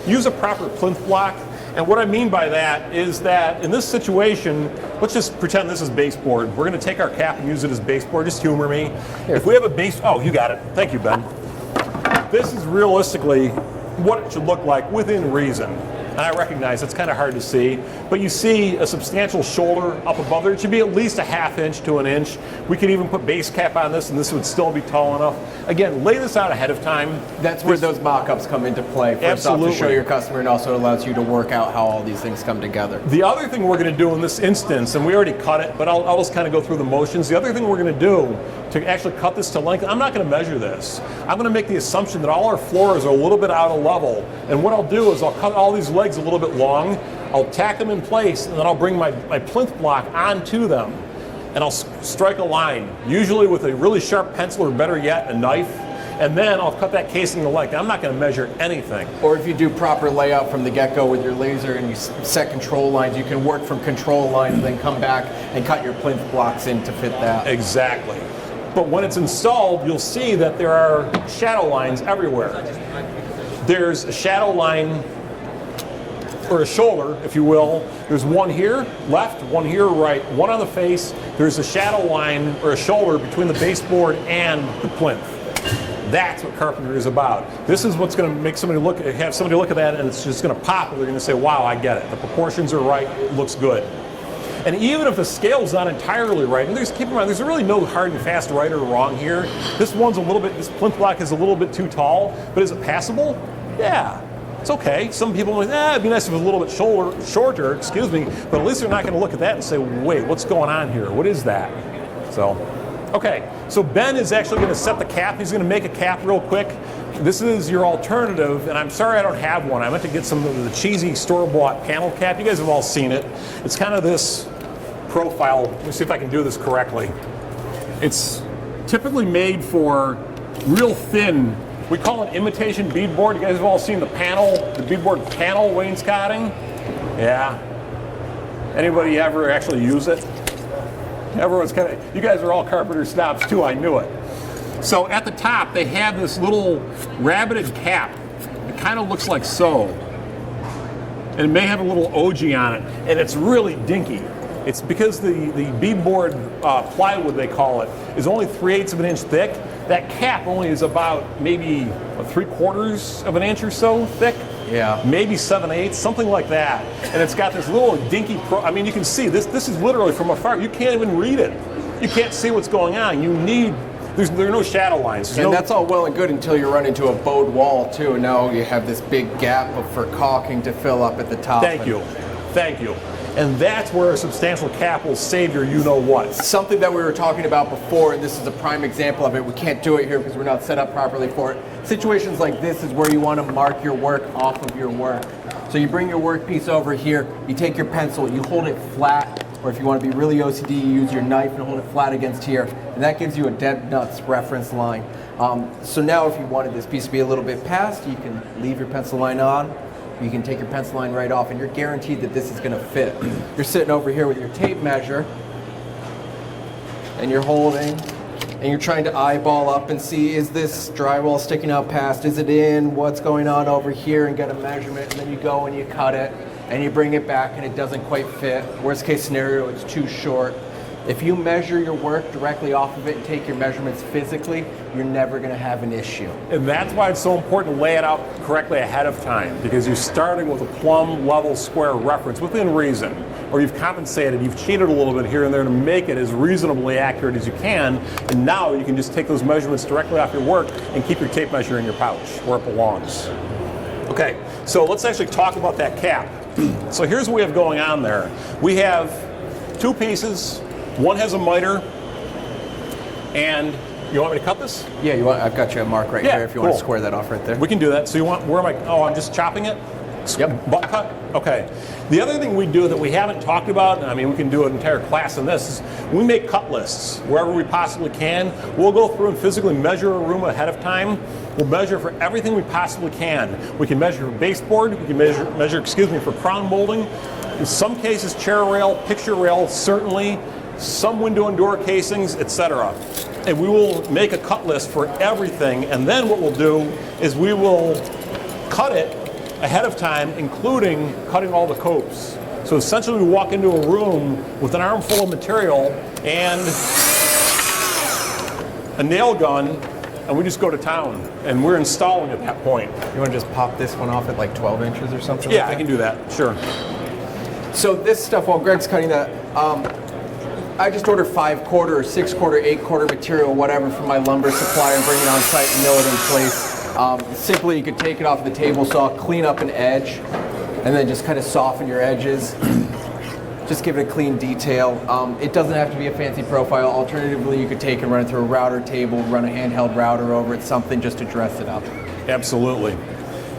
use a proper plinth block. And what I mean by that is that in this situation, let's just pretend this is baseboard. We're going to take our cap and use it as baseboard. Just humor me. Here. If we have a base, oh, you got it. Thank you, Ben. This is realistically what it should look like within reason. And I recognize it's kind of hard to see, but you see a substantial shoulder up above there. It should be at least a ½ inch to an inch. We could even put base cap on this and this would still be tall enough. Again, lay this out ahead of time. That's where those mock-ups come into play. First off, to show your customer, and also allows you to work out how all these things come together. The other thing we're going to do in this instance, and we already cut it, but I'll just kind of go through the motions. The other thing we're going to do to actually cut this to length, I'm not going to measure this. I'm going to make the assumption that all our floors are a little bit out of level. And what I'll do is I'll cut all these legs a little bit long, I'll tack them in place, and then I'll bring my plinth block onto them, and I'll strike a line, usually with a really sharp pencil or better yet, a knife, and then I'll cut that casing to length. I'm not going to measure anything. Or if you do proper layout from the get-go with your laser and you set control lines, you can work from control lines and then come back and cut your plinth blocks in to fit that. Exactly. But when it's installed, you'll see that there are shadow lines everywhere. There's a shadow line, or a shoulder, if you will. There's one here, left, one here, right, one on the face. There's a shadow line, or a shoulder, between the baseboard and the plinth. That's what carpentry is about. This is what's going to make somebody have somebody look at that, and it's just going to pop, and they're going to say, wow, I get it. The proportions are right, it looks good. And even if the scale's not entirely right, and keep in mind, there's really no hard and fast right or wrong here. This plinth block is a little bit too tall, but is it passable? Yeah. It's okay. Some people might, it'd be nice if it was a little bit shorter, excuse me, but at least they're not going to look at that and say, wait, what's going on here? What is that? So, okay. So Ben is actually going to set the cap. He's going to make a cap real quick. This is your alternative, and I'm sorry I don't have one. I meant to get some of the cheesy store-bought panel cap. You guys have all seen it. It's kind of this profile. Let me see if I can do this correctly. It's typically made for real thin, we call it imitation beadboard. You guys have all seen the beadboard panel wainscoting? Yeah. Anybody ever actually use it? Everyone's you guys are all carpenter snobs too, I knew it. So at the top, they have this little rabbited cap. It kind of looks like so. And it may have a little ogee on it, and it's really dinky. It's because the beadboard plywood, they call it, is only 3/8 of an inch thick. That cap only is about maybe 3/4 of an inch or so thick. Yeah. Maybe 7/8, something like that. And it's got this little dinky, I mean, you can see this is literally from afar. You can't even read it. You can't see what's going on. There are no shadow lines. And that's all well and good until you run into a bowed wall too. Now you have this big gap for caulking to fill up at the top. Thank you. And that's where a substantial cap will save your you-know-what. Something that we were talking about before, and this is a prime example of it. We can't do it here because we're not set up properly for it. Situations like this is where you want to mark your work off of your work. So you bring your workpiece over here, you take your pencil, you hold it flat, or if you want to be really OCD, you use your knife and hold it flat against here, and that gives you a dead nuts reference line. So now if you wanted this piece to be a little bit past, you can leave your pencil line on. You can take your pencil line right off, and you're guaranteed that this is going to fit. You're sitting over here with your tape measure, and you're holding, and you're trying to eyeball up and see, is this drywall sticking out past? Is it in? What's going on over here? And get a measurement, and then you go and you cut it, and you bring it back, and it doesn't quite fit. Worst case scenario, it's too short. If you measure your work directly off of it and take your measurements physically, you're never going to have an issue. And that's why it's so important to lay it out correctly ahead of time, because you're starting with a plumb, level, square reference within reason, or you've compensated, you've cheated a little bit here and there to make it as reasonably accurate as you can, and now you can just take those measurements directly off your work and keep your tape measure in your pouch where it belongs. Okay, so let's actually talk about that cap. So here's what we have going on there. We have two pieces. One has a miter, and you want me to cut this? Yeah, I've got you a mark right here if you want to square that off right there. We can do that. So where am I? Oh, I'm just chopping it? Yep. Butt cut? Okay. The other thing we do that we haven't talked about, and I mean we can do an entire class on this, is we make cut lists wherever we possibly can. We'll go through and physically measure a room ahead of time. We'll measure for everything we possibly can. We can measure for baseboard, we can measure for crown molding. In some cases, chair rail, picture rail, certainly. Some window and door casings, etc. And we will make a cut list for everything, and then what we'll do is we will cut it ahead of time, including cutting all the copes. So essentially we walk into a room with an armful of material and a nail gun, and we just go to town, and we're installing at that point. You want to just pop this one off at like 12 inches or something? Yeah, like that? I can do that, sure. So this stuff, while Greg's cutting that, I just order 5/4 or 6/4, 8/4 material, whatever, from my lumber supplier and bring it on site and mill it in place. Simply, you could take it off the table saw, clean up an edge, and then just kind of soften your edges. Just give it a clean detail. It doesn't have to be a fancy profile. Alternatively, you could take and run it through a router table, run a handheld router over it, something just to dress it up. Absolutely.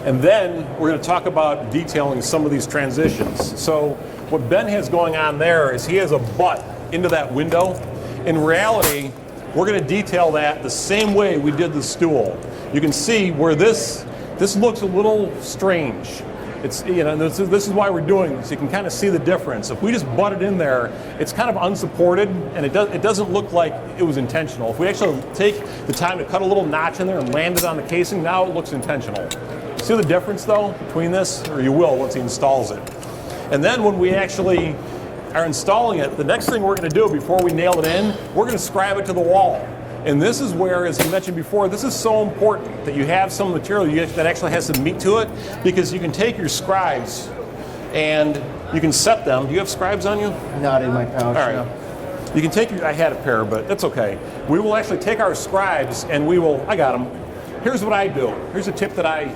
And then we're going to talk about detailing some of these transitions. So what Ben has going on there is he has a butt into that window. In reality, we're going to detail that the same way we did the stool. You can see where this looks a little strange. It's, you know, this is why we're doing this. You can kind of see the difference. If we just butt it in there, it's kind of unsupported, and it doesn't look like it was intentional. If we actually take the time to cut a little notch in there and land it on the casing, now it looks intentional. See the difference though between this, or you will once he installs it. And then when we actually are installing it, the next thing we're going to do before we nail it in, we're going to scribe it to the wall. And this is where, as you mentioned before, this is so important that you have some material that actually has some meat to it, because you can take your scribes and you can set them. Do you have scribes on you? Not in my pouch. All right. No. You can take I had a pair, but that's okay. We will actually take our scribes and we will, I got them. Here's what I do. Here's a tip that I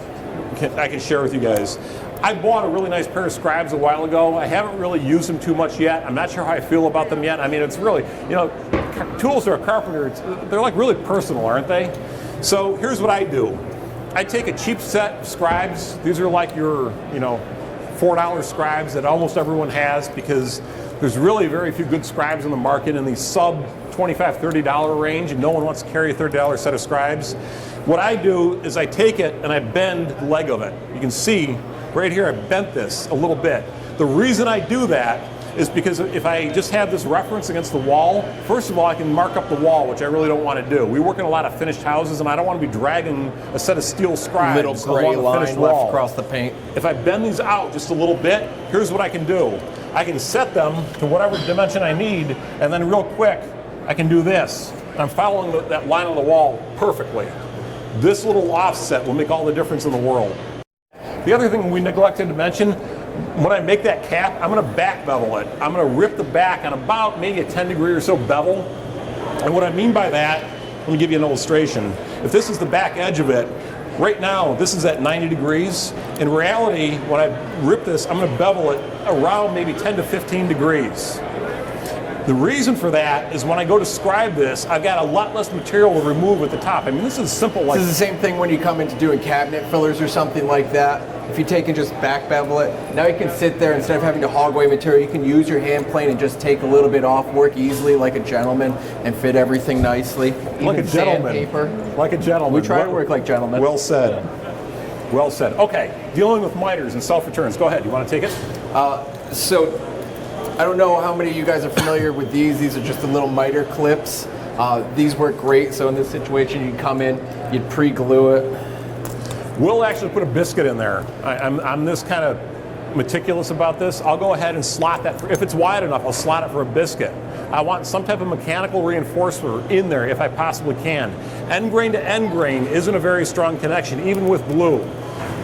can share with you guys. I bought a really nice pair of scribes a while ago. I haven't really used them too much yet. I'm not sure how I feel about them yet. I mean, it's really, you know, tools are a carpenter, they're like really personal, aren't they? So here's what I do. I take a cheap set of scribes. These are like your, you know, $4 scribes that almost everyone has, because there's really very few good scribes in the market in the sub $25, $30 range, and no one wants to carry a $30 set of scribes. What I do is I take it and I bend the leg of it. You can see right here I bent this a little bit. The reason I do that is because if I just have this reference against the wall, first of all, I can mark up the wall, which I really don't want to do. We work in a lot of finished houses, and I don't want to be dragging a set of steel scribes Little gray along the finished line left wall. across the paint. If I bend these out just a little bit, here's what I can do. I can set them to whatever dimension I need, and then real quick, I can do this. I'm following that line on the wall perfectly. This little offset will make all the difference in the world. The other thing we neglected to mention, when I make that cap, I'm going to back bevel it. I'm going to rip the back on about maybe a 10-degree or so bevel. And what I mean by that, let me give you an illustration. If this is the back edge of it, right now this is at 90 degrees. In reality, when I rip this, I'm going to bevel it around maybe 10 to 15 degrees. The reason for that is when I go to scribe this, I've got a lot less material to remove at the top. I mean, this is simple. Like, this is the same thing when you come into doing cabinet fillers or something like that. If you take and just back bevel it, now you can sit there, instead of having to hog away material, you can use your hand plane and just take a little bit off, work easily like a gentleman, and fit everything nicely. like a gentleman. Sandpaper. Like a gentleman. We try to work like gentlemen. Well said. Well said. Okay, dealing with miters and self-returns. Go ahead. You want to take it? So, I don't know how many of you guys are familiar with these. These are just the little miter clips. These work great. So in this situation, you'd come in, you'd pre-glue it. We'll actually put a biscuit in there. I'm this kind of meticulous about this. I'll go ahead and slot that. If it's wide enough, I'll slot it for a biscuit. I want some type of mechanical reinforcer in there if I possibly can. End grain to end grain isn't a very strong connection, even with glue.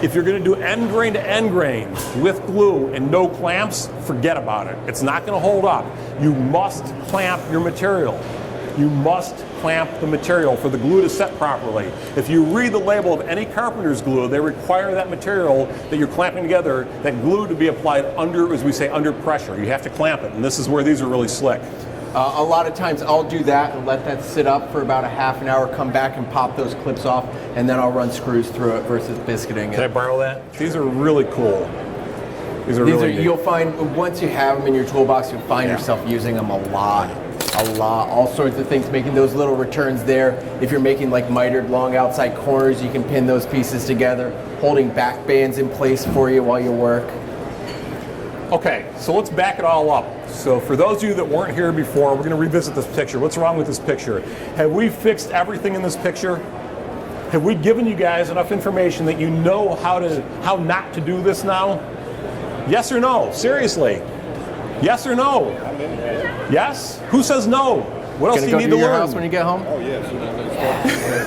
If you're going to do end grain to end grain with glue and no clamps, forget about it. It's not going to hold up. You must clamp your material. You must clamp the material for the glue to set properly. If you read the label of any carpenter's glue, they require that material that you're clamping together, that glue to be applied under, as we say, under pressure. You have to clamp it, and this is where these are really slick. A lot of times I'll do that and let that sit up for about a half an hour, come back and pop those clips off, and then I'll run screws through it versus biscuiting it. Can I borrow that? These are really cool. These are really neat. You'll find, once you have them in your toolbox, you'll find yourself using them a lot. All sorts of things, making those little returns there. If you're making like mitered long outside corners, you can pin those pieces together, holding back bands in place for you while you work. Okay, so let's back it all up. So for those of you that weren't here before, we're going to revisit this picture. What's wrong with this picture? Have we fixed everything in this picture? Have we given you guys enough information that you know how not to do this now? Yes or no? Seriously. Yes or no? Yes? Who says no? What else do you need to your learn? house when you get home? Oh, yeah.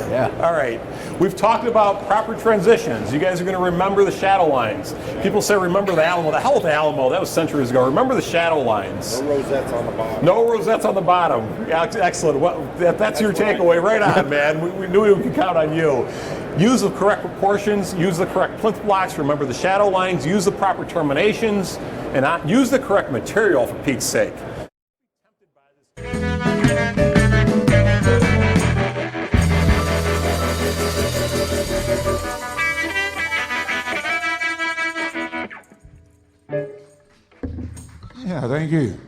Yeah. All right. We've talked about proper transitions. You guys are going to remember the shadow lines. People say remember the Alamo. The hell with the Alamo. That was centuries ago. Remember the shadow lines. No rosettes on the bottom. No rosettes on the bottom. Excellent. That's your takeaway. Right on, man. We knew we could count on you. Use the correct proportions. Use the correct plinth blocks. Remember the shadow lines. Use the proper terminations. And use the correct material, for Pete's sake. Yeah, thank you.